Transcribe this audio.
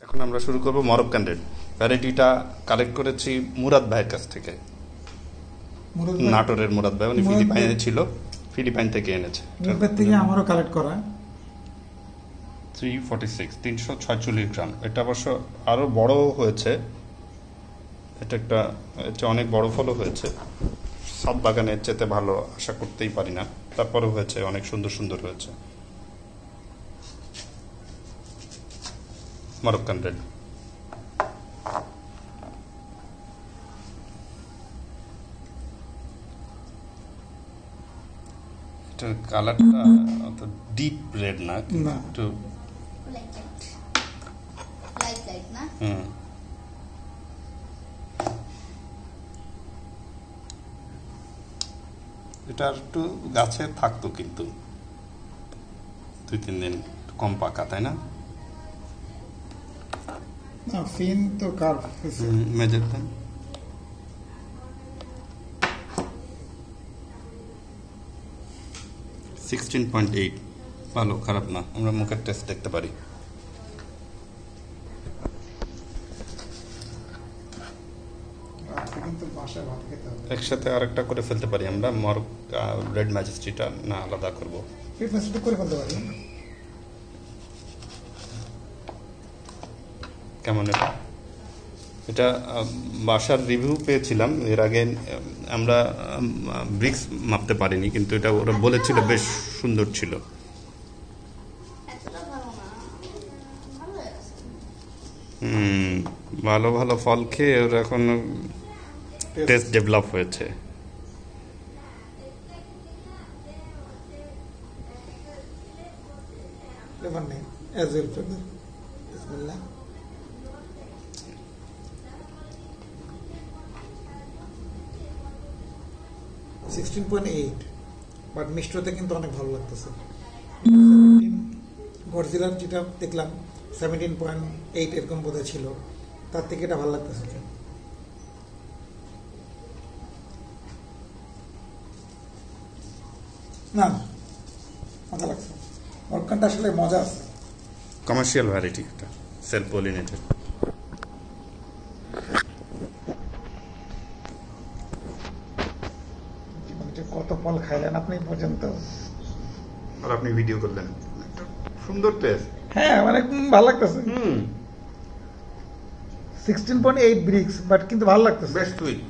এখন আমরা শুরু করব মরক্কান রেড। ভ্যারাইটিটা কালেক্ট করেছি মুরাদ ভাইয়ের কাছ থেকে, নাটোরের মুরাদ ভাই। উনি ফিলিপাইনে ছিল, ফিলিপাইন থেকে এনেছে। মুরাদ থেকে আমারও কালেক্ট করা 346 346 গ্রাম। এটা অবশ্য আরো বড় হয়েছে, এটা একটা অনেক বড় ফলও হয়েছে। সব বাগানের চেয়ে ভালো আশা করতেই পারি না, তারপরেও হয়েছে, অনেক সুন্দর সুন্দর হয়েছে মরক্কান রেড। এটার কালারটা অত ডিপ রেড না, একটু এটা একটু গাছে থাকতো, কিন্তু 2-3 দিন কম পাকা, তাই না? ফিন তো কার্ভ মেজর দেন। $16.8, ভালো, খারাপ না। আমরা মুখের টেস্ট দেখতে পারি। একসাথে আরেকটা করে ফেলতে পারি আমরা, মরক্কা রেড ম্যাজেস্টিটা না আলাদা করব? করে ফেলতে পারি। কেমন এটা? এটা বাসার রিভিউ পেয়েছিলাম এর আগে, আমরা ব্রিক্স মাপতে পারিনি, কিন্তু এটা ওরা বলেছিল বেশ সুন্দর ছিল। ভালো ভালো ফল খেয়ে ওর এখন টেস্ট ডেভেলপ হয়েছে। বিসমিল্লাহ। বাট মিষ্টতে কিন্তু অনেক ভালো লাগতেছে। গডজিলার যেটা দেখলাম 17.8 এরকম বোধহয় ছিল, তার থেকে এটা ভালো লাগতেছে। না, মজা লাগছে। মরক্কানটা আসলে মজা আছে। কমার্শিয়াল ভ্যারাইটি, এটা সেলফ পলিনেটেড। কত ফল খাইলেন আপনি পর্যন্ত, আর আপনি ভিডিও করলেন, সুন্দর টেস্ট। হ্যাঁ, মানে ভালো লাগতেছে। 16.8 ব্রিক্স, বাট কিন্তু ভালো লাগতেছে, বেশ সুইট।